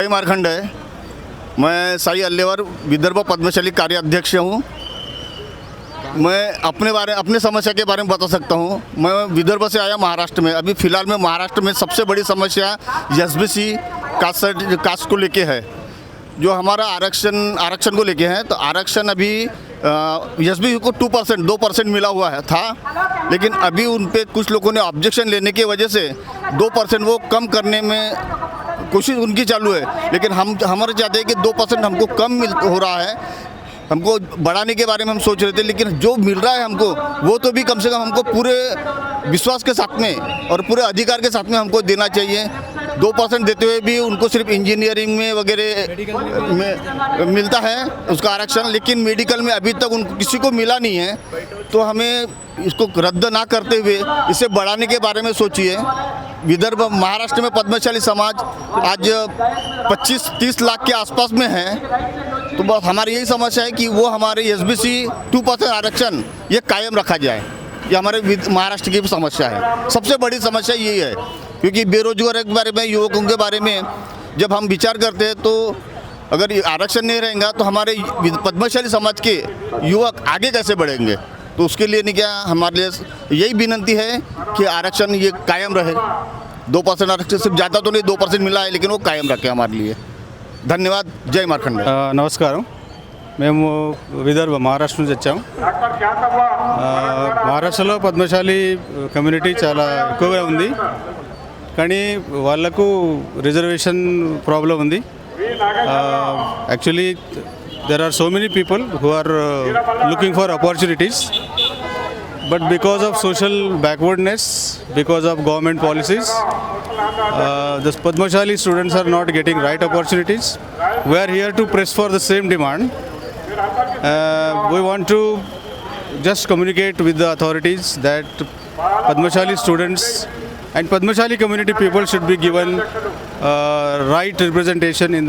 जय मारखंड है। मैं साई अल्लेवर विदर्भ पद्मशाली कार्याध्यक्ष हूँ। मैं अपने समस्या के बारे में बता सकता हूँ। मैं विदर्भ से आया महाराष्ट्र में। अभी फ़िलहाल में महाराष्ट्र में सबसे बड़ी समस्या एसबीसी कास्ट को लेके है। जो हमारा आरक्षण को लेके है, तो आरक्षण अभी एसबीसी को 2% मिला हुआ है था, लेकिन अभी उन पे कुछ लोगों ने ऑब्जेक्शन लेने की वजह से 2% वो कम करने में कोशिश उनकी चालू है। लेकिन हमारे चाहते हैं कि 2% हमको कम हो रहा है, हमको बढ़ाने के बारे में हम सोच रहे थे, लेकिन जो मिल रहा है हमको वो तो भी कम से कम हमको पूरे विश्वास के साथ में और पूरे अधिकार के साथ में हमको देना चाहिए। 2% देते हुए भी उनको सिर्फ इंजीनियरिंग में वगैरह में मिलता है उसका आरक्षण, लेकिन मेडिकल में अभी तक उनको किसी को मिला नहीं है। तो हमें इसको रद्द ना करते हुए इसे बढ़ाने के बारे में सोचिए। विदर्भ महाराष्ट्र में पद्मशाली समाज आज 25-30 लाख के आसपास में है। तो बस हमारी यही समस्या है कि वो हमारे एसबीसी 2% आरक्षण ये कायम रखा जाए। ये हमारे महाराष्ट्र की समस्या है, सबसे बड़ी समस्या यही है। क्योंकि बेरोजगार के बारे में, युवकों के बारे में जब हम विचार करते हैं, तो अगर आरक्षण नहीं रहेगा तो हमारे पद्मशाली समाज के युवक आगे कैसे बढ़ेंगे। तो उसके लिए नहीं क्या हमारे लिए यही विनंती है कि आरक्षण ये कायम रहे। 2% आरक्षण सिर्फ ज़्यादा तो नहीं, 2% मिला है, लेकिन वो कायम रखे हमारे लिए। धन्यवाद। जय मारखंड। నమస్కారం. మేము విదర్భ మహారాష్ట్ర నుంచి వచ్చాము. మహారాష్ట్రలో పద్మశాలి కమ్యూనిటీ చాలా ఎక్కువగా ఉంది, కానీ వాళ్ళకు రిజర్వేషన్ ప్రాబ్లం ఉంది. Actually there are so many people who are looking for opportunities, but because of social backwardness, because of government policies, the Padmashali students are not getting right opportunities. We are here to press for the same demand. We want to just communicate with the authorities that Padmashali students and Padmashali community people should be given right representation in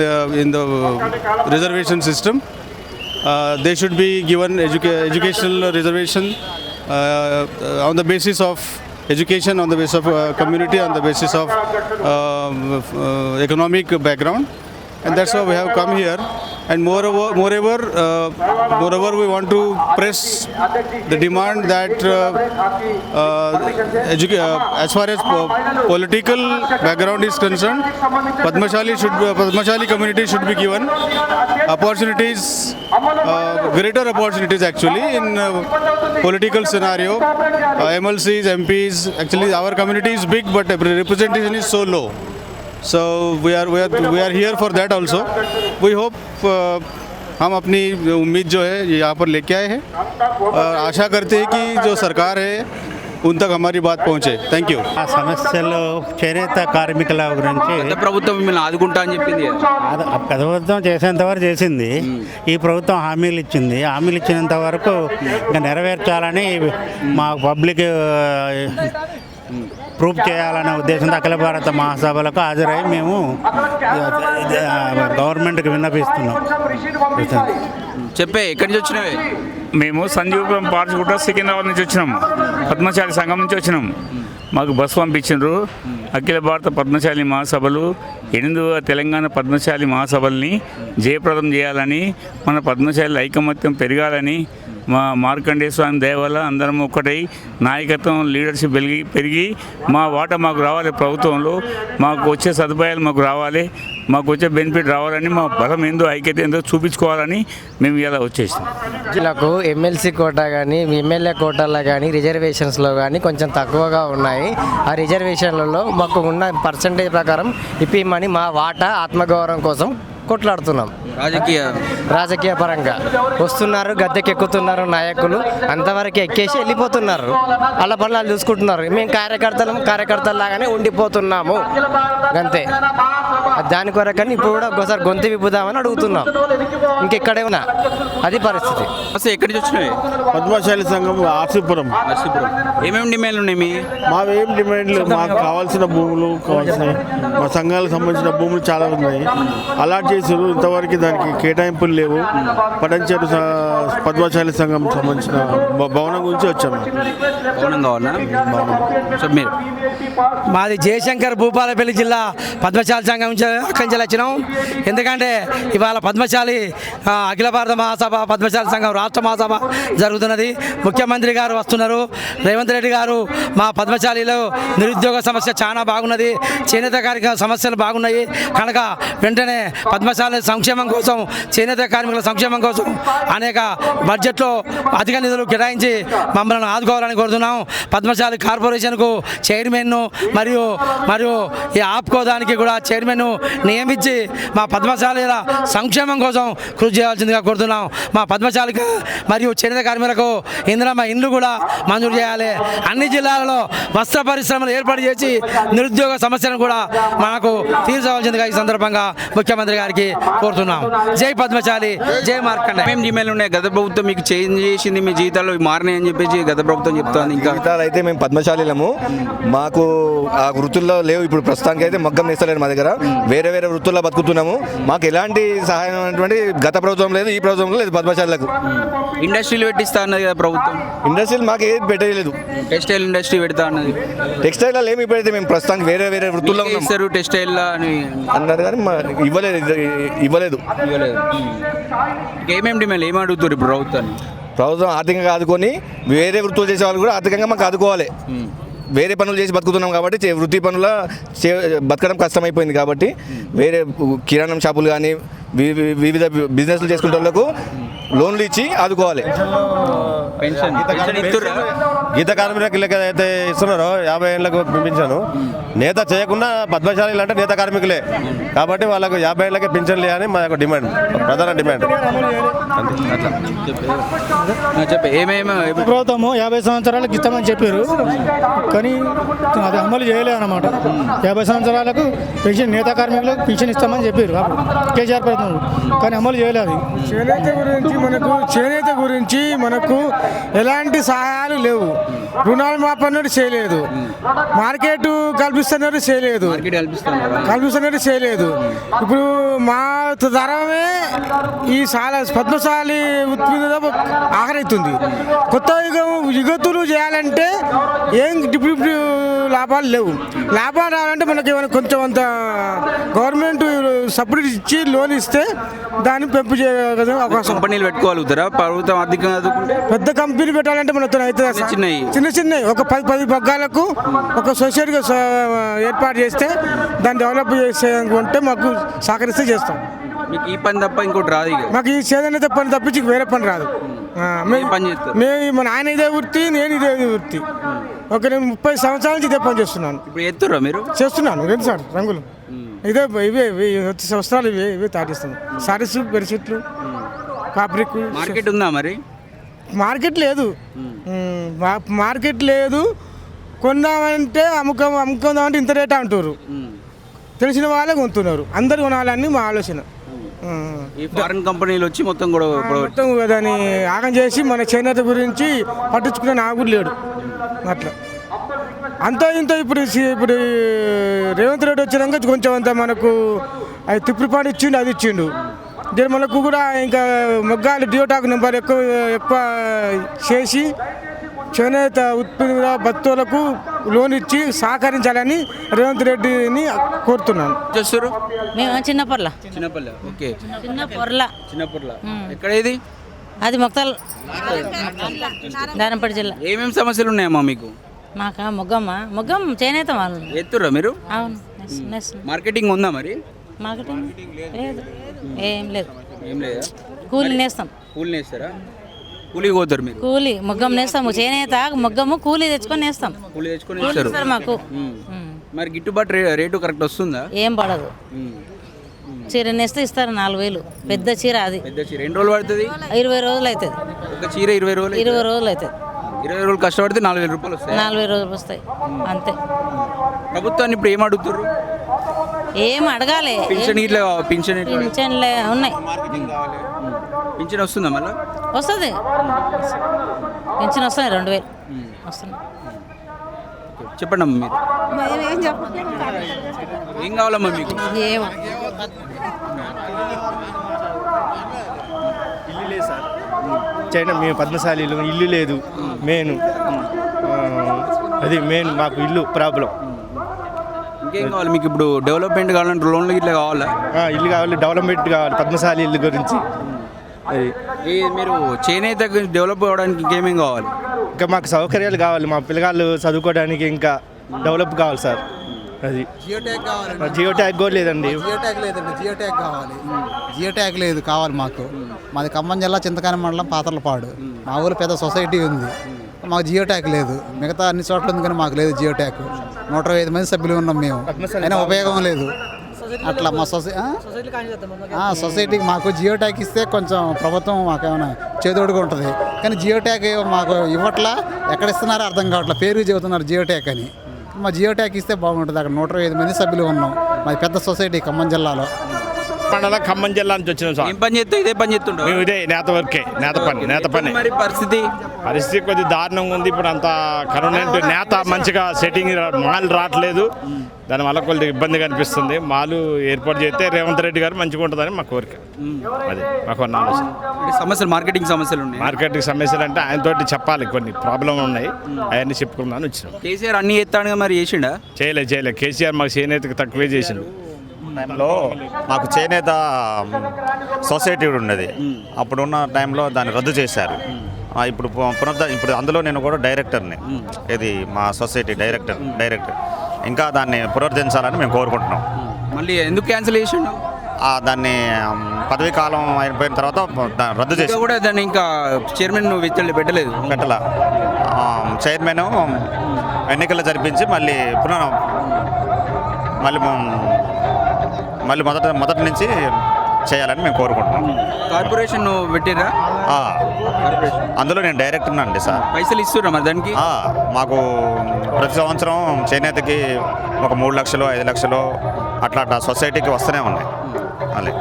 the reservation system. They should be given educational reservation on the basis of education, on the basis of community, on the basis of economic background, and that's why we have come here. And moreover, we want to press the demand that as far as political background is concerned, Padmashali community should be given opportunities, greater opportunities actually in political scenario. MLCs, MPs, actually our community is big, but representation is so low. So we are here for that also. We hope हम अपनी उम्मीद जो है यहाँ पर लेके आए हैं और आशा करते हैं कि जो सरकार है उन तक हमारी बात पहुँचे. Thank you. ఆ సమస్యలు చేనేత కార్మికుల గురించి ప్రభుత్వం మిమ్మల్ని ఆదుకుంటా అని చెప్పింది. ప్రభుత్వం చేసేంతవరకు చేసింది. ఈ ప్రభుత్వం హామీలు ఇచ్చింది. హామీలు ఇచ్చినంత వరకు ఇంకా నెరవేర్చాలని మా పబ్లిక్ ప్రూఫ్ చేయాలనే ఉద్దేశంతో అఖిల భారత మహాసభలకు హాజరై మేము గవర్నమెంట్కి విన్నపిస్తున్నాం. చెప్పే ఎక్కడి నుంచి వచ్చినవే? మేము సంజీవపురం పార్చుకుంటా సికింద్రాబాద్ నుంచి వచ్చినాము. పద్మశాలి సంఘం నుంచి వచ్చినాము. మాకు బస్సు పంపించారు. అఖిల భారత పద్మశాలి మహాసభలు 8వ తెలంగాణ పద్మశాలి మహాసభల్ని జయప్రదం చేయాలని, మన పద్మశాలి ఐకమత్యం పెరగాలని, మా మార్కండేయ స్వామి దయ వల్ల అందరం ఒక్కటై నాయకత్వం లీడర్షిప్ పెరిగి మా వాటా మాకు రావాలి. ప్రభుత్వంలో మాకు వచ్చే సదుపాయాలు మాకు రావాలి, మాకు వచ్చే బెనిఫిట్ రావాలని, మా బలం ఏందో ఐక్యత ఏందో చూపించుకోవాలని మేము ఇలా వచ్చేసాం. జిల్లాకు ఎమ్మెల్సీ కోటా కానీ ఎమ్మెల్యే కోటాలో కానీ రిజర్వేషన్స్లో కానీ కొంచెం తక్కువగా ఉన్నాయి. ఆ రిజర్వేషన్లలో మాకు ఉన్న పర్సంటేజ్ ప్రకారం ఇప్పిమని మా వాటా ఆత్మగౌరవం కోసం కొట్లాడుతున్నాం. రాజకీయ పరంగా వస్తున్నారు, గద్దెకెక్కుతున్నారు నాయకులు, అంతవరకు ఎక్కేసి వెళ్ళిపోతున్నారు. వాళ్ళ పనులు వాళ్ళు చూసుకుంటున్నారు. మేము కార్యకర్తలాగానే ఉండిపోతున్నాము అంతే. దాని కొరకని ఇప్పుడు కూడా ఒకసారి గొంతు విప్పుదామని అడుగుతున్నాం. ఇంకెక్కడే ఉన్నా అది పరిస్థితి. అసలు ఎక్కడి నుంచి వచ్చినవి? పద్మశాలి సంఘం ఆర్సీపురం. ఏమేమి డిమాండ్లు ఉన్నాయి మీ? మావేం డిమాండ్లు, మాకు కావాల్సిన భూములు, మా సంఘాలకు సంబంధించిన భూములు చాలా ఉన్నాయి. అలాట్ చేశారు, ఇంతవరకు దానికి కేటాయింపులు లేవు. పటంచేరు పద్మశాలి సంఘం సంబంధించిన భవనం గురించి వచ్చాము. భవనం కావాలన్నా? సో మీరు మాది జయశంకర్ భూపాలపల్లి జిల్లా పద్మశాలి సంఘం నుంచి అక్కడి నుంచి వచ్చినాం. ఎందుకంటే ఇవాళ పద్మశాలి అఖిల భారత మహాసభ పద్మశాలి సంఘం రాష్ట్ర మహాసభ జరుగుతున్నది. ముఖ్యమంత్రి గారు వస్తున్నారు. రేవంత్ రెడ్డి గారు మా పద్మశాలిలో నిరుద్యోగ సమస్య చాలా బాగున్నది, చేనేత కార్మికుల సమస్యలు బాగున్నాయి కనుక వెంటనే పద్మశాలి సంక్షేమం కోసం, చేనేత కార్మికుల సంక్షేమం కోసం అనేక బడ్జెట్లో అధిక నిధులు కేటాయించి మమ్మల్ని ఆదుకోవాలని కోరుతున్నాం. పద్మశాలి కార్పొరేషన్కు చైర్మన్ను మరియు ఈ ఆప్కో దానికి కూడా చైర్మన్ను నియమించి మా పద్మశాలీల సంక్షేమం కోసం కృషి చేయాల్సిందిగా కోరుతున్నాం. మా పద్మశాలి మరియు చేనేత కార్మికులకు ఇందిరమ్మ ఇండ్లు కూడా మంజూరు చేయాలి. అన్ని జిల్లాలలో వస్త్ర పరిశ్రమలు ఏర్పాటు చేసి నిరుద్యోగ సమస్యలను కూడా మనకు తీర్చవలసిందిగా ఈ సందర్భంగా ముఖ్యమంత్రి గారికి కోరుతున్నాం. జై పద్మశాలి, జై మార్కండ. ఏమేమి డిమాండ్లు ఉన్నాయి? గత ప్రభుత్వం మీకు చేంజ్ చేసింది, మీ జీతాలు మారినాయి అని చెప్పేసి గత ప్రభుత్వం చెప్తోంది. ఇంకా జీతాలు అయితే మేము పద్మశాలీలము, మాకు ఆ వృత్తుల్లో లేవు. ఇప్పుడు ప్రస్తుతానికి అయితే మగ్గం నేస్తలేరు మా దగ్గర, వేరే వేరే వృత్తుల్లో బతుకుతున్నాము. మాకు ఎలాంటి సహాయం అనేటువంటి గత ప్రభుత్వం లేదు, ఈ ప్రభుత్వంలో లేదు. పద్మశాలకు ఇండస్ట్రీలు పెట్టిస్తా అన్నది కదా ప్రభుత్వం. ఇండస్ట్రీలు మాకు ఏది పెట్టలేదు. టెక్స్టైల్ ఇండస్ట్రీ పెడతా అన్నది. టెక్స్టైల్ ఏమి ఇప్పుడైతే మేము ప్రస్తుతానికి వేరే వేరే వృత్తుల్లో ఉన్నాం ఇస్తారు టెక్స్టైల్ అని అన్నారు కానీ ఇవ్వలేదు. ఏమేమి డిమాండ్ ఏమి అడుగుతారు ఇప్పుడు ప్రభుత్వాన్ని? ప్రభుత్వం ఆర్థికంగా ఆదుకొని వేరే వృత్తులు చేసే వాళ్ళు కూడా ఆర్థికంగా మాకు ఆదుకోవాలి. వేరే పనులు చేసి బతుకుతున్నాం కాబట్టి వృత్తి పనుల బతకడం కష్టమైపోయింది కాబట్టి వేరే కిరాణం షాపులు కానీ వివిధ బిజినెస్లు చేసుకునే వాళ్ళకు లోన్లు ఇచ్చి ఆదుకోవాలి. గీత కార్మికులకు అయితే ఇస్తున్నారో 50 ఏళ్ళకు పింఛను, నేత చేయకుండా పద్మశాలీలు అంటే నేత కార్మికులే కాబట్టి వాళ్ళకు 50 ఏళ్ళకే పింఛన్లు అని మా యొక్క డిమాండ్, ప్రధాన డిమాండ్. చెప్పే ఏమేమి ప్రభుత్వము 50 సంవత్సరాలకు ఇస్తామని చెప్పారు కానీ అది అమలు చేయలేదు అన్నమాట. 50 సంవత్సరాలకు పెన్షన్, నేత కార్మికులకు పెన్షన్ ఇస్తామని చెప్పారు కేసీఆర్ ప్రభుత్వం, కానీ అమలు చేయలేదు. చేనేత గురించి మనకు ఎలాంటి సహాయాలు లేవు. రుణాలు మాపన్నట్టు చేయలేదు, మార్కెట్ కల్పిస్తున్నట్టు చేయలేదు, ఇప్పుడు మా తరమే ఈ పద్మశాలి ఉత్పత్తి ఆఖరైతుంది. కొత్త యుగతులు చేయాలంటే ఏం ఇప్పుడు లాభాలు లేవు. లాభాలు రావాలంటే మనకి ఏమైనా కొంచెం అంత గవర్నమెంట్ సబ్సిడీ ఇచ్చి లోన్ ఇస్తే దాన్ని పెంపు చేయగల అవకాశం. కంపెనీలు పెట్టుకోగలుగుతారా ప్రభుత్వం ఆర్థికంగా? పెద్ద కంపెనీ పెట్టాలంటే మనతో అయితే చిన్న ఒక 10 బగ్గాలకు ఒక సొసైటీగా ఏర్పాటు చేస్తే దాన్ని డెవలప్ చేసేకుంటే మాకు సహకరిస్తే చేస్తాం. మీకు ఈ పని తప్ప ఇంకోటి రాదు? మాకు ఈ చేదనైతే పని తప్పించి వేరే పని రాదు. మేము మన ఆయన ఇదే వృత్తి, నేను ఇదే వృత్తి. నేను 30 సంవత్సరాల నుంచి ఇదే పని చేస్తున్నాను. ఇప్పుడు ఎత్తురా మీరు? చేస్తున్నాను. ఏంటి సార్ రంగులు ఇదే ఇవే వస్త్రాలు ఇవే తయారిస్తున్నాం. సారీస్, బెడ్షీట్లు, ఫ్యాబ్రిక్. మార్కెట్ ఉందా మరి? మార్కెట్ లేదు. కొందామంటే అమ్ముకుందామంటే ఇంత రేట్ అంటారు. తెలిసిన వాళ్ళే కొంటున్నారు, అందరు కొనాలని మా ఆలోచన. ఈ ఫారెన్ కంపెనీలు వచ్చి మొత్తం కూడా దాన్ని ఆగం చేసి మన చేనేత గురించి పట్టించుకునే నాకు లేడు. అట్లా అంతా ఇంత ఇప్పుడు రేవంత్ రెడ్డి వచ్చినాక కొంచెం అంత మనకు అది తిప్పిపాటు ఇచ్చిండు, అది ఇచ్చిండు. దీని మనకు కూడా ఇంకా మొగ్గాలు డియోటాక్ నెంబర్ ఎక్కువ చేసి చేనేత ఉత్పత్తి భక్తులకు లోన్ ఇచ్చి సహకరించాలని రేవంత్ రెడ్డిని కోరుతున్నాను. చేస్తారు మేము చిన్నపర్ల. ఓకే, చిన్నపొర్ల. ఎక్కడ ఇది? అది మొక్తల్ దానంపేట జిల్లా. ఏమేమి సమస్యలు ఉన్నాయమ్మా మీకు? మాకా మొగ్గం చేనేత వాళ్ళు. ఎత్తురా మీరు? అవును. మార్కెటింగ్ ఉందా మరి? మార్కెటింగ్ లేదు, ఏం లేదు. ఏం లేదా? కూలి నేస్తాం. కూలి నేస్తారా? కూలి పోతారు మీరు? కూలి మొగ్గం నేస్తాము, చేనేత మొగ్గము కూలి తెచ్చుకొని నేస్తాం. కూలి తెచ్చుకొని నేస్తారు మాకు. మరి గిట్టుబాటు రేటు కరెక్ట్ వస్తుందా? ఏం పడదు. చీర నేస్తే ఇస్తారు 4000. పెద్ద చీర అది. పెద్ద చీర ఎన్ని రోజులు పడుతుంది? 20 రోజులు అవుతుంది. ఒక చీర 20 రోజులు? 20 రోజులు అవుతుంది. 20 రోజులు కష్టపడితే 4000 రూపాయలు వస్తాయి. 40 రోజులు వస్తాయి అంతే. ప్రభుత్వాన్ని ఇప్పుడు ఏం అడుగుతారు? ఏం అడగాలి? పింఛన్లే ఉన్నాయి. పింఛన్ వస్తుందా మళ్ళీ? వస్తుంది, పింఛన్ వస్తున్నాయి 2000 వస్తున్నాయి. చెప్పండి అమ్మ, మీరు ఏం కావాలమ్మా మీకు? చైనా మేము పద్మశాలీలు ఇల్లు లేదు మెయిన్ అది మెయిన్ మాకు ఇల్లు ప్రాబ్లం. ఇంకేం కావాలి మీకు ఇప్పుడు? డెవలప్మెంట్ కావాలంటే లోన్లు ఇట్లా కావాలా? ఇల్లు కావాలి, డెవలప్మెంట్ కావాలి పద్మశాలి ఇల్లు గురించి. అది మీరు చేనేత డెవలప్ అవ్వడానికి ఇంకేమేం కావాలి? ఇంకా మాకు సౌకర్యాలు కావాలి, మా పిల్లగాళ్ళు చదువుకోవడానికి ఇంకా డెవలప్ కావాలి సార్. అది జియో ట్యాగ్ కూడా లేదండి. జియో ట్యాగ్ కావాలి. జియో ట్యాగ్ లేదు, కావాలి మాకు. మాది ఖమ్మం జిల్లా చింతకాని మండలం పాతర్లపాడు. మా ఊరు పెద్ద సొసైటీ ఉంది, మాకు జియో ట్యాగ్ లేదు. మిగతా అన్ని చోట్ల ఉంది కానీ మాకు లేదు జియో ట్యాగ్. 125 మంది సభ్యులు ఉన్నాం మేము, అయినా ఉపయోగం లేదు. అట్లా మా సొసైటీకి మాకు జియో ట్యాగ్ ఇస్తే కొంచెం ప్రభుత్వం మాకేమైనా చేదోడుగా ఉంటుంది. కానీ జియో ట్యాగ్ మాకు ఇవ్వట్లా, ఎక్కడ ఇస్తున్నారో అర్థం కావట్లేదు. పేరు చెబుతున్నారు జియో ట్యాగ్ అని. మా జియో ట్యాగ్ ఇస్తే బాగుంటుంది. అక్కడ 125 మంది సభ్యులు ఉన్నాం, మాది పెద్ద సొసైటీ ఖమ్మం జిల్లాలో. పండుగ ఖమ్మం జిల్లా నుంచి వచ్చినాం సార్. ఏం పని చేస్తే ఇదే పని చేస్తుంటాం మేము, ఇదే నేత వర్కే, నేత పని. మరి పరిస్థితి కొద్దిగా దారుణంగా ఉంది. ఇప్పుడు అంతా కరోనా నేత మంచిగా సెట్టింగ్ మాల్ రావట్లేదు, దానివల్ల కొద్దిగా ఇబ్బందిగా అనిపిస్తుంది. మాలు ఏర్పాటు చేస్తే రేవంత్ రెడ్డి గారు మంచిగా ఉంటుందని మా కోరిక. అది మాకు ఆలోచన. సమస్యలు, మార్కెటింగ్ సమస్యలు ఉన్నాయి. మార్కెటింగ్ సమస్యలు అంటే ఆయనతోటి చెప్పాలి, కొన్ని ప్రాబ్లం ఉన్నాయి, అవన్నీ చెప్పుకుందామని వచ్చినాం. కేసీఆర్ అన్ని ఎత్తాడుగా, మరి చేసిండా? చేయలే. కేసీఆర్ మాకు చేనేతకు తక్కువే చేసిండు. టైంలో మాకు చేనేత సొసైటీ ఉన్నది, అప్పుడున్న టైంలో దాన్ని రద్దు చేశారు. ఇప్పుడు అందులో నేను కూడా డైరెక్టర్ని, ఇది మా సొసైటీ డైరెక్టర్. ఇంకా దాన్ని పునరుద్ధరించాలని మేము కోరుకుంటున్నాం. మళ్ళీ ఎందుకు క్యాన్సిల్ చేసిండు? దాన్ని పదవీ కాలం అయిపోయిన తర్వాత రద్దు చేసి కూడా దాన్ని ఇంకా చైర్మన్ పెట్టలేదు. చైర్మన్ ఎన్నికలు జరిపించి మళ్ళీ మొదటి నుంచి చేయాలని మేము కోరుకుంటున్నాం. కార్పొరేషన్ పెట్టిరా? అందులో నేను డైరెక్టర్ అండి సార్. పైసలు ఇస్తున్నా మరి దానికి? మాకు ప్రతి సంవత్సరం చేనేతకి ఒక 3 లక్షలు 5 లక్షలు అట్లా సొసైటీకి వస్తూనే ఉన్నాయి. అలా.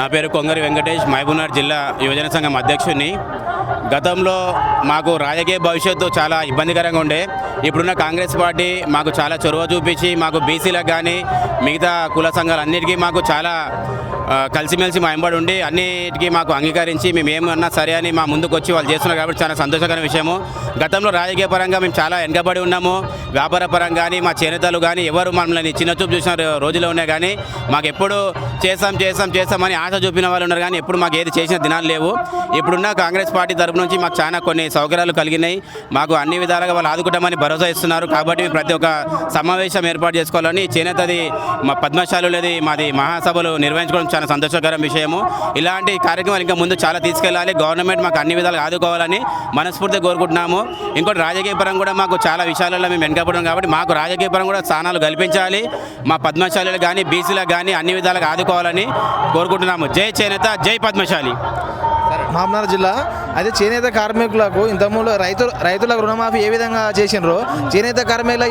నా పేరు కొంగరి వెంకటేష్, మహబూబ్నగర్ జిల్లా యువజన సంఘం అధ్యక్షుడిని. గతంలో మాకు రాజకీయ భవిష్యత్తు చాలా ఇబ్బందికరంగా ఉండే. ఇప్పుడున్న కాంగ్రెస్ పార్టీ మాకు చాలా చొరవ చూపించి మాకు బీసీలకు కానీ మిగతా కుల సంఘాలన్నిటికీ మాకు చాలా కలిసిమెలిసి మా వెంబడి ఉండి అన్నిటికీ మాకు అంగీకరించి మేము ఏమన్నా సరే అని మా ముందుకు వచ్చి వాళ్ళు చేస్తున్నారు కాబట్టి చాలా సంతోషకరమైన విషయము. గతంలో రాజకీయ పరంగా మేము చాలా వెనకబడి ఉన్నాము. వ్యాపార పరంగా కానీ మా చేనేతలు కానీ ఎవరు మమ్మల్ని చిన్నచూపు చూసిన రోజులు ఉన్నాయి. కానీ మాకు ఎప్పుడు చేస్తామని ఆశ చూపిన వాళ్ళు ఉన్నారు, కానీ ఎప్పుడు మాకు ఏది చేసిన దినాలు లేవు. ఇప్పుడున్న కాంగ్రెస్ పార్టీ తరపు నుంచి మాకు చాలా కొన్ని సౌకర్యాలు కలిగినాయి. మాకు అన్ని విధాలుగా వాళ్ళు ఆదుకుంటామని భరోసా ఇస్తున్నారు. కాబట్టి ప్రతి ఒక్క సమావేశం ఏర్పాటు చేసుకోవాలని చేనేతది మా పద్మశాలులది మాది మహాసభలు నిర్వహించుకోవడం చాలా సంతోషకరం విషయము. ఇలాంటి కార్యక్రమాలు ఇంకా ముందు చాలా తీసుకెళ్ళాలి. గవర్నమెంట్ మాకు అన్ని విధాలుగా ఆదుకోవాలని మనస్ఫూర్తిగా కోరుకుంటున్నాము. ఇంకోటి రాజకీయ పరంగా కూడా మాకు చాలా విషయాలలో మేము వెనకపడడం కాబట్టి మాకు రాజకీయ పరంగా కూడా స్థానాలు కల్పించాలి. మా పద్మశాలులు కానీ బీసీలకు కానీ అన్ని విధాలుగా ఆదుకోవాలని కోరుకుంటున్నాము. జై చేనేత, జై పద్మశాలి. మహబూబ్నగర్ జిల్లా అయితే చేనేత కార్మికులకు ఇంతకుముందు రైతులకు రుణమాఫీ ఏ విధంగా చేసినారో చేనేత కార్మికులు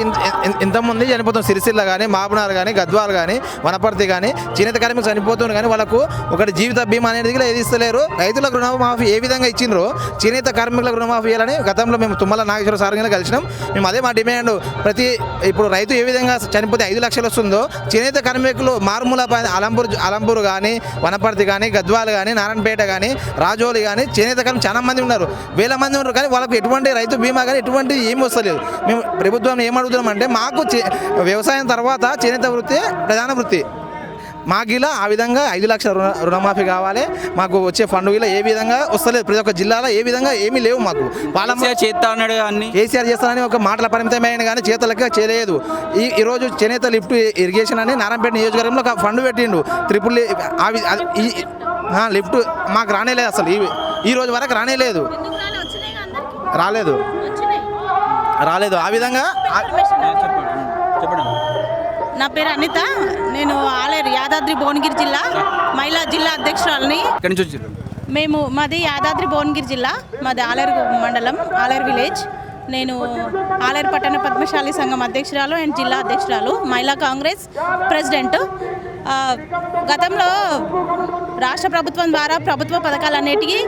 ఇంతకుముందు చనిపోతుంది. సిరిసిల్ల కానీ మహబూబ్నగర్ కానీ గద్వాల్ కానీ వనపర్తి కానీ చేనేత కార్మికులు చనిపోతున్నారు, కానీ వాళ్ళకు ఒకటి జీవిత బీమా అనేది ఏది ఇస్తలేరు. రైతులకు రుణమాఫీ ఏ విధంగా ఇచ్చినారో చేనేత కార్మికులకు రుణమాఫీ చేయాలని గతంలో మేము తుమ్మల నాగేశ్వర సార్ కలిసినాం. మేము అదే మా డిమాండ్. ఇప్పుడు రైతు ఏ విధంగా చనిపోతే 5 లక్షలు వస్తుందో చేనేత కార్మికులు మారుమూల అలంపూర్ కానీ వనపర్తి కానీ గద్వాల్ కానీ నారాయణపేట కానీ రాజోలి కానీ చేనేత కార్మికులు చాలా మంది ఉన్నారు, వేల మంది ఉన్నారు, కానీ వాళ్ళకు ఎటువంటి రైతు బీమా కానీ ఎటువంటి ఏమి వస్తలేదు. మేము ప్రభుత్వం ఏమడుగుతున్నామంటే మాకు వ్యవసాయం తర్వాత చేనేత వృత్తి ప్రధాన వృత్తి. మాకు ఇలా ఆ విధంగా 5 లక్షల రుణమాఫీ కావాలి. మాకు వచ్చే ఫండ్ ఇలా ఏ విధంగా వస్తలేదు. ప్రతి ఒక్క జిల్లాలో ఏ విధంగా ఏమీ లేవు. మాకు చేస్తా ఉన్నాడు అన్ని కేసీఆర్ చేస్తానని ఒక మాటల పరిమితమైన కానీ చేతలకి చేయలేదు. ఈరోజు చేనేత లిఫ్ట్ ఇరిగేషన్ అని నారాయణపేట నియోజకవర్గంలో ఒక ఫండ్ పెట్టిండు. లిఫ్ట్ మాకు రానేలేదు, అసలు ఈ రోజు వరకు రాలేదు. ఆ విధంగా నా పేరు అనిత, నేను ఆలేరు యాదాద్రి భువనగిరి జిల్లా మహిళా జిల్లా అధ్యక్షురాలని. మాది యాదాద్రి భువనగిరి జిల్లా, మాది ఆలేరు మండలం, ఆలేరు విలేజ్. నేను ఆలేరు పట్టణ పద్మశాలి సంఘం అధ్యక్షురాలు అండ్ జిల్లా అధ్యక్షురాలు, మహిళా కాంగ్రెస్ ప్రెసిడెంట్. గతంలో రాష్ట్ర ప్రభుత్వం ద్వారా ప్రభుత్వ పథకాలన్నిటికీ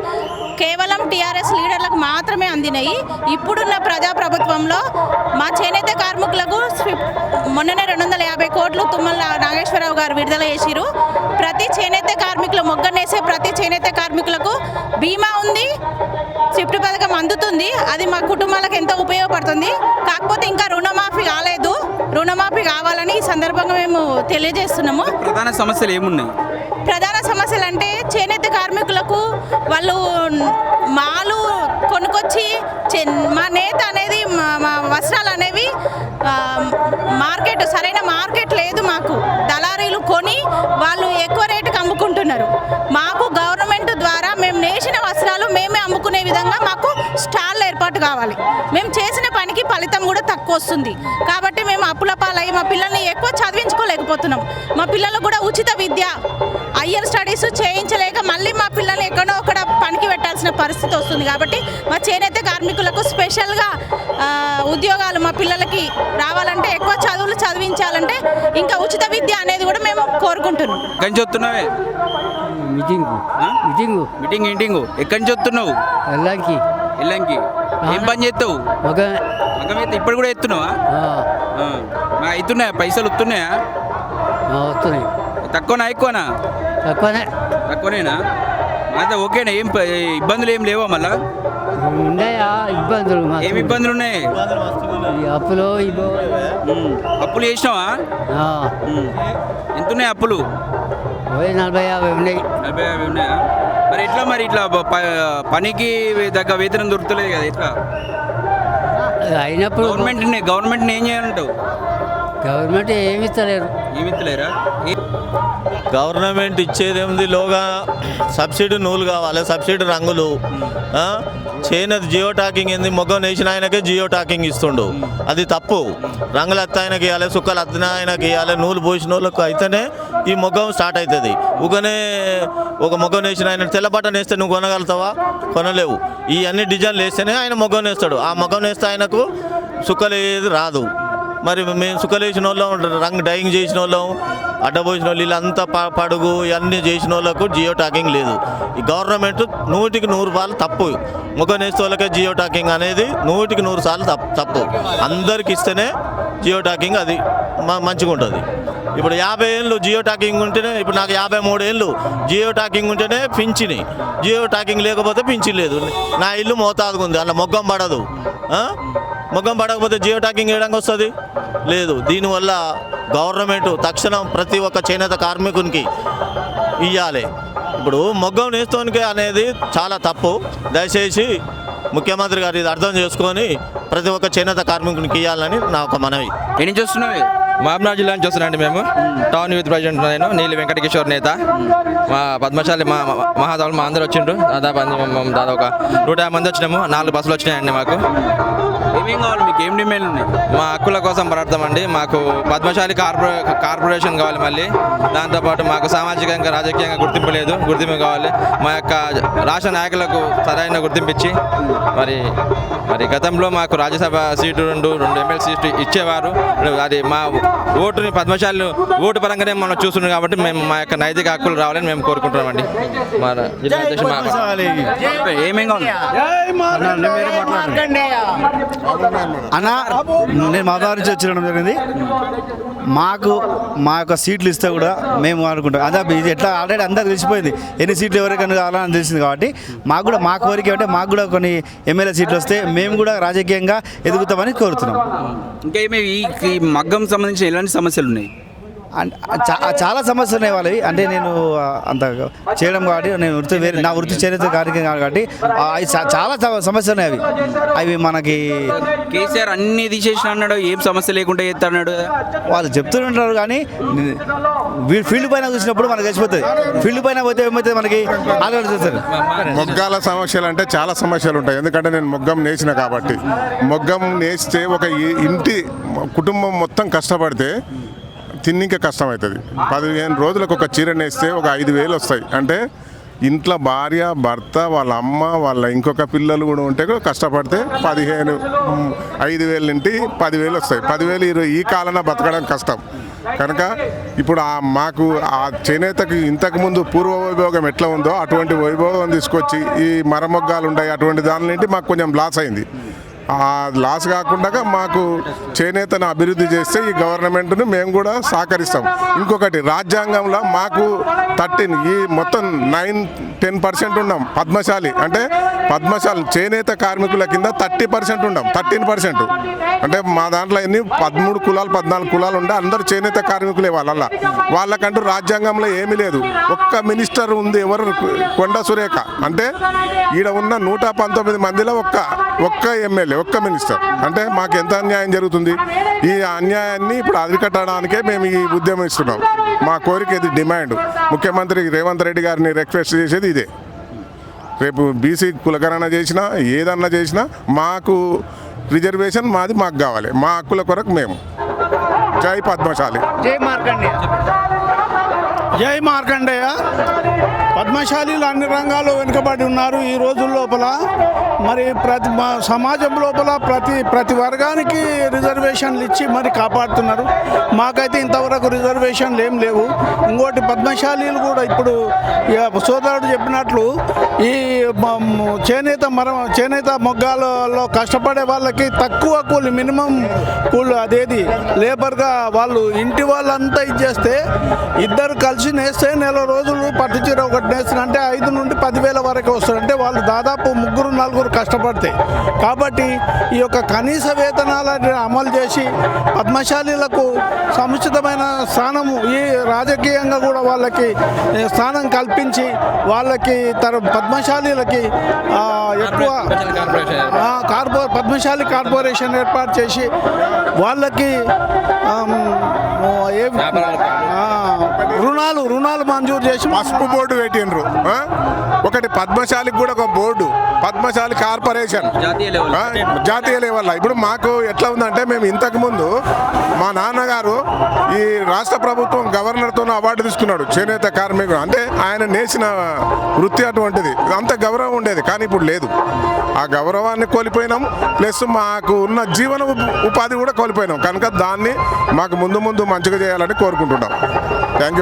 కేవలం టీఆర్ఎస్ లీడర్లకు మాత్రమే అందినాయి. ఇప్పుడున్న ప్రజాప్రభుత్వంలో మా చేనేత కార్మికులకు మొన్ననే 250 కోట్లు తుమ్మల నాగేశ్వరరావు గారు విడుదల చేసిరు. ప్రతి చేనేత కార్మికులు మొగ్గనేసే ప్రతి చేనేత కార్మికులకు బీమా ఉంది, స్విఫ్ట్ పథకం అందుతుంది. అది మా కుటుంబాలకు ఎంతో ఉపయోగపడుతుంది. కాకపోతే ఇంకా రుణమాఫీ కాలేదు. రుణమాఫీ కావాలని ఈ సందర్భంగా మేము తెలియజేస్తున్నాము. ప్రధాన సమస్యలు ఏమున్నాయి? ప్రధాన సమస్యలు అంటే చేనేత కార్మికులకు వాళ్ళు మాలు కొనుక్కొచ్చి మా నేత అనేది మా వస్త్రాలు అనేవి మార్కెట్ సరైన మార్కెట్ లేదు. మాకు దళారీలు కొని వాళ్ళు ఎక్కువ రేటుకి అమ్ముకుంటున్నారు. మాకు గవర్నమెంట్ ద్వారా మేము నేసిన వస్త్రాలు మేమే అమ్ముకునే విధంగా మాకు స్టాల్ ఏర్పాటు కావాలి. మేము చేసిన పనికి ఫలితం కూడా తక్కువ వస్తుంది. కాబట్టి మేము అప్పుల పాలై మా పిల్లల్ని ఎక్కువ చదివించుకోలేకపోతున్నాం. మా పిల్లలకు కూడా ఉచిత విద్య హయ్యర్ స్టడీస్ చేయించలేక మళ్ళీ మా పిల్లల్ని ఎక్కడో అక్కడ పనికి పెట్టాల్సిన పరిస్థితి వస్తుంది. కాబట్టి మా చేనేత కార్మికులకు స్పెషల్గా ఉద్యోగాలు మా పిల్లలకి రావాలంటే ఎక్కువ చదువులు చదివించాలంటే ఇంకా ఉచిత విద్య అనేది కూడా మేము కోరుకుంటున్నాం. ఎక్కడి నుంచి వస్తున్నావే? మీటింగ్ ఎక్కడి నుంచి వస్తున్నావు? ఎల్లంకి. ఏం పని చేస్తావు? మగమైతే ఇప్పుడు కూడా ఎత్తున్నావా? అవుతున్నాయా? పైసలు వస్తున్నాయా? వస్తున్నాయి. తక్కువనా ఎక్కువనా? తక్కువనేనా? అయితే ఓకేనా? ఏం ఇబ్బందులు ఏం లేవా? మళ్ళా ఉన్నాయా ఇబ్బందులు? ఏమి ఇబ్బందులు ఉన్నాయి? అప్పులు చేసినావా? ఎంత ఉన్నాయి అప్పులు? 40-50 ఉన్నాయి. 40-50 ఉన్నాయా? మరి ఎట్లా? మరి ఇట్లా పనికి దగ్గర వేతనం దొరుకుతలేదు కదా, ఎట్లా అయినప్పుడు గవర్నమెంట్ ఏం చేయాలంటావు? గవర్నమెంట్ ఏమి ఇస్తలేరా? గవర్నమెంట్ ఇచ్చేది ఏముంది? లోగా సబ్సిడీ నూలు కావాలి, సబ్సిడీ రంగులు. చేనేత జియో టాకింగ్ ఏంది? మొగ్గం నేసిన ఆయనకే జియో టాకింగ్ ఇస్తుండు, అది తప్పు. రంగులు అత్త ఆయనకి ఇవ్వాలి, సుక్కలు అత్తిన ఆయనకి ఇవ్వాలి, నూలు పోసిన వాళ్ళకు అయితేనే ఈ మొగ్గం స్టార్ట్ అవుతుంది. ఊకనే ఒక మొగ్గం నేసిన ఆయన తెల్ల బట్టను వేస్తే నువ్వు కొనగలుగుతావా? కొనలేవు. ఈ అన్ని డిజైన్లు వేస్తేనే ఆయన మొగ్గం నేస్తాడు. ఆ మొగ్గం వేస్తే ఆయనకు సుక్కలు ఏది రాదు. మరి మేము సుక్కలు వేసిన వాళ్ళం, రంగు డైయింగ్ చేసిన వాళ్ళం, అడ్డపోసిన వాళ్ళు, వీళ్ళంతా పడుగు ఇవన్నీ చేసిన వాళ్ళకు జియో టాకింగ్ లేదు. ఈ గవర్నమెంట్ 100కి 100 తప్పు. ముఖం నేస్తే వాళ్ళకే జియో టాకింగ్ అనేది 100కి 100 తప్పు. అందరికి ఇస్తేనే జియో టాకింగ్ అది మంచిగా ఉంటుంది. ఇప్పుడు 50 ఏళ్ళు జియో టాకింగ్ ఉంటేనే, ఇప్పుడు నాకు 53 ఏళ్ళు జియో టాకింగ్ ఉంటేనే పింఛని. జియో టాకింగ్ లేకపోతే పింఛన్ లేదు. నా ఇల్లు మోతాదుగా ఉంది, అలా మొగ్గం పడదు. మొగ్గం పడకపోతే జియో టాకింగ్ వేయడానికి వస్తుంది? లేదు. దీనివల్ల గవర్నమెంట్ తక్షణం ప్రతి ఒక్క చేనేత కార్మికునికి ఇవ్వాలి. ఇప్పుడు మొగ్గం నేస్తోనికి అనేది చాలా తప్పు. దయచేసి ముఖ్యమంత్రి గారు ఇది అర్థం చేసుకొని ప్రతి ఒక్క చేనేత కార్మికునికి ఇవ్వాలని నా ఒక మనవి. ఎన్ని నుంచి వస్తున్నాయి? మహబూబ్నగర్ జిల్లా నుంచి వస్తున్నానండి మేము. టౌన్ యూత్ ప్రెసిడెంట్ నేను, నీలి వెంకటకిషోర్ నేత. మా పద్మశాలి మహాసభలు మా అందరూ వచ్చిండ్రు. దాదాపు ఒక 150 మంది వచ్చినాము. 4 బస్సులు వచ్చినాయండి మాకు. ఏమేం కావాలి మీకు? ఏం డిమాండ్లు ఉన్నాయి? మా హక్కుల కోసం పోరాడతామండి. మాకు పద్మశాలి కార్పొరేషన్ కావాలి. మళ్ళీ దాంతోపాటు మాకు సామాజికంగా రాజకీయంగా గుర్తింపు కావాలి. మా యొక్క రాష్ట్ర నాయకులకు సరైన గుర్తింపు ఇచ్చి మరి గతంలో మాకు రాజ్యసభ సీటు 2 ఎమ్మెల్సీ సీటు ఇచ్చేవారు. అది మా ఓటుని పద్మశాలి ఓటు పరంగానే మనం చూస్తున్నాం కాబట్టి మేము మా యొక్క నైతిక హక్కులు రావాలని మేము కోరుకుంటున్నామండి. మా జిల్లా అధ్యక్షుడు ఏమేం కావాలి? అన్న, నేను మహబూబ్నగర్ నుంచి వచ్చి జరిగింది. మాకు మా యొక్క సీట్లు ఇస్తే కూడా మేము అనుకుంటాం. అదే ఇది ఎట్లా ఆల్రెడీ అందరికి తెలిసిపోయింది ఎన్ని సీట్లు ఎవరికైనా కావాలని తెలిసింది. కాబట్టి మాకు కూడా మా కోరిక అంటే మాకు కూడా కొన్ని ఎమ్మెల్యే సీట్లు వస్తే మేము కూడా రాజకీయంగా ఎదుగుతామని కోరుతున్నాం. ఇంకా ఈ మగ్గం సంబంధించి ఎలాంటి సమస్యలు ఉన్నాయి? చాలా సమస్యలు ఉన్నాయి వాళ్ళవి. అంటే నేను అంత చేయడం కాబట్టి నేను నా వృత్తి చేనేత కార్యక్రమం కాబట్టి చాలా సమస్యలు ఉన్నాయి. అవి మనకి కేసీఆర్ అన్ని తీసేసిన అన్నాడు, ఏం సమస్య లేకుండా చేస్తాడు వాళ్ళు చెప్తుంటారు. కానీ ఫీల్డ్ పైన చూసినప్పుడు మనకు తెలిసిపోతుంది. ఫీల్డ్ పైన పోతే ఏమైతే మనకి ఆలోచిస్తారు. మొగ్గాల సమస్యలు అంటే చాలా సమస్యలు ఉంటాయి. ఎందుకంటే నేను మొగ్గం నేసిన కాబట్టి. మొగ్గం నేస్తే ఒక ఇంటి కుటుంబం మొత్తం కష్టపడితే తిన్నింకే కష్టం అవుతుంది. 15 రోజులకు ఒక చీర నేస్తే ఒక 5,000 వస్తాయి. అంటే ఇంట్లో భార్య, భర్త, వాళ్ళ అమ్మ, వాళ్ళ ఇంకొక పిల్లలు కూడా ఉంటే కూడా కష్టపడితే 5,000 నుండి 10,000 వస్తాయి. 10,000 ఈ కాలంలో బతకడం కష్టం. కనుక ఇప్పుడు మాకు ఆ చేనేతకి ఇంతకుముందు పూర్వ వైభోగం ఎట్లా ఉందో అటువంటి వైభోగం తీసుకొచ్చి ఈ మరమొగ్గాలు ఉంటాయి అటువంటి దానిలో మాకు కొంచెం లాస్ అయింది. ఆ లాస్ కాకుండా మాకు చేనేతను అభివృద్ధి చేస్తే ఈ గవర్నమెంట్ను మేము కూడా సహకరిస్తాం. ఇంకొకటి రాజ్యాంగంలో మాకు 13 ఈ మొత్తం 9-10% ఉన్నాం పద్మశాలి. అంటే పద్మశాలి చేనేత కార్మికుల కింద 30% ఉన్నాం. 13% అంటే మా దాంట్లో ఎన్ని 13 కులాలు 14 కులాలు ఉండే అందరూ చేనేత కార్మికులే. వాళ్ళకంటూ రాజ్యాంగంలో ఏమీ లేదు. ఒక్క మినిస్టర్ ఉంది, ఎవరు కొండ సురేఖ. అంటే ఈడ ఉన్న 119 మందిలో ఒక్క ఎమ్మెల్యే, ఒక్క మినిస్టర్. అంటే మాకు ఎంత అన్యాయం జరుగుతుంది. ఈ అన్యాయాన్ని ఇప్పుడు అరికట్టడానికే మేము ఈ ఉద్యమం ఇస్తున్నాం. మా కోరిక ఇది, డిమాండ్. ముఖ్యమంత్రి రేవంత్ రెడ్డి గారిని రిక్వెస్ట్ చేసేది ఇదే. రేపు బీసీ కులకరణ చేసినా ఏదన్నా చేసినా మాకు రిజర్వేషన్ మాది మాకు కావాలి. మా హక్కుల కొరకు మేము. జై పద్మశాలి. జై మార్కండేయ. జై మార్కండేయ. పద్మశాలీలు అన్ని రంగాల్లో వెనుకబడి ఉన్నారు ఈ రోజుల లోపల. మరి సమాజం లోపల ప్రతి వర్గానికి రిజర్వేషన్లు ఇచ్చి మరి కాపాడుతున్నారు. మాకైతే ఇంతవరకు రిజర్వేషన్లు ఏం లేవు. ఇంకోటి పద్మశాలీలు కూడా ఇప్పుడు సోదరుడు చెప్పినట్లు ఈ చేనేత మొగ్గాలలో కష్టపడే వాళ్ళకి తక్కువ కూలి, మినిమం కూలి, అదేది లేబర్గా వాళ్ళు ఇంటి వాళ్ళంతా ఇచ్చేస్తే ఇద్దరు కలిసి నేస్తే నెల రోజులు పట్టు చీర ఒకటి నేస్తారంటే 5 నుండి 10,000 వరకు వస్తుంది. అంటే వాళ్ళు దాదాపు 3-4 కష్టపడతాయి. కాబట్టి ఈ యొక్క కనీస వేతనాలను అమలు చేసి పద్మశాలీలకు సముచితమైన స్థానము, ఈ రాజకీయంగా కూడా వాళ్ళకి స్థానం కల్పించి వాళ్ళకి పద్మశాలీలకి ఎక్కువ పద్మశాలి కార్పొరేషన్ ఏర్పాటు చేసి వాళ్ళకి రుణాలు మంజూరు చేసి పసుపు బోర్డు పెట్టిండ్రు. ఒకటి పద్మశాలికి కూడా ఒక బోర్డు, పద్మశాలి కార్పొరేషన్ జాతీయ లెవెల్లో. ఇప్పుడు మాకు ఎట్లా ఉందంటే, మేము ఇంతకుముందు మా నాన్నగారు ఈ రాష్ట్ర ప్రభుత్వం గవర్నర్తో అవార్డు తీసుకున్నాడు చేనేత కార్మికుడు. అంటే ఆయన నేసిన వృత్తి అటువంటిది, అంత గౌరవం ఉండేది. కానీ ఇప్పుడు లేదు. ఆ గౌరవాన్ని కోల్పోయినాం, ప్లస్ మాకు ఉన్న జీవన ఉపాధి కూడా కోల్పోయినాం. కనుక దాన్ని మాకు ముందు మంచిగా చేయాలని కోరుకుంటున్నాం. Thank you.